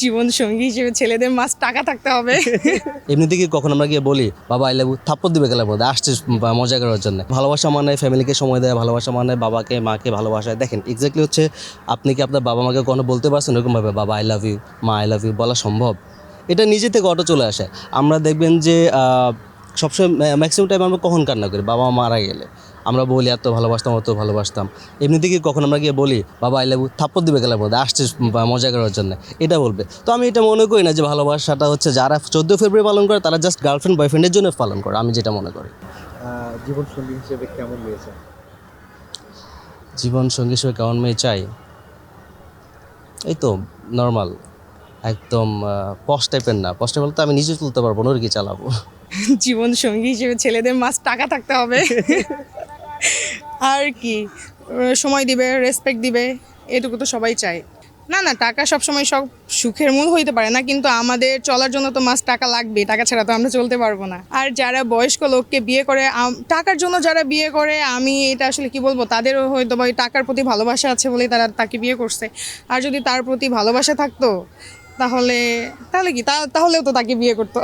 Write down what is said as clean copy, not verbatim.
জীবন সঙ্গী হিসেবে ছেলেদের মাস্ট টাকা থাকতে হবে। এমনিতে কি কখন আমরা গিয়ে বলি বাবা আই লাভ ইউ, থাপ্পড় দিবে গেলার মধ্যে আসছিস মজা করার জন্য? ভালোবাসা মানে ফ্যামিলিকে সময় দেয়, ভালোবাসা মানে বাবাকে মাকে ভালোবাসা। দেখেন এক্স্যাক্টলি হচ্ছে আপনি কি আপনার বাবা মাকে কখনো বলতে পারছেন এরকমভাবে বাবা আই লাভ ইউ, মা আই লাভ ইউ বলা সম্ভব? এটা নিজে থেকে অটো চলে আসে। আমরা দেখবেন যে সবসময় ম্যাক্সিমাম টাইম আমরা কখন কান্না করি বাবা মা মারা গেলে। আমরা বলি এত ভালোবাসতাম অত ভালোবাসতাম। এমনিতে কি কখন আমরা গিয়ে বলি বাবা আই লাভ ইউ, থাপ্পড় দিবে গেলার মধ্যে আসছিস মজা করার জন্য? এটা বলবে। তো আমি এটা মনে করি না যে ভালোবাসাটা হচ্ছে যারা 14 ফেব্রুয়ারি পালন করে তারা জাস্ট গার্লফ্রেন্ড বয়ফ্রেন্ডের জন্য পালন করে, আমি যেটা মনে করি। জীবন সঙ্গী হিসেবে কেমন মেয়েছে? জীবন সঙ্গী হিসেবে কেমন মেয়ে চাই? এই তো নর্মাল, একদম পশ টাইপের না। পশ টাইপের তো আমি নিজে তুলতে পারবো না, ওর কি চালাবো? জীবন সঙ্গী হিসেবে ছেলেদের মাস্ট টাকা থাকতে হবে। আর কি, সময় দিবে, রেসপেক্ট দিবে, এটুকু তো সবাই চায়। না না, টাকা সবসময় সব সুখের মূল হইতে পারে না, কিন্তু আমাদের চলার জন্য তো মাস্ট টাকা লাগবে, টাকা ছাড়া তো আমরা চলতে পারবো না। আর যারা বয়স্ক লোককে বিয়ে করে টাকার জন্য যারা বিয়ে করে, আমি এটা আসলে কি বলবো, তাদেরও হয়তো বা ওই টাকার প্রতি ভালোবাসা আছে বলেই তারা তাকে বিয়ে করছে। আর যদি তার প্রতি ভালোবাসা থাকতো তাহলে তাহলে কি তাহলেও তো তাকে বিয়ে করতো।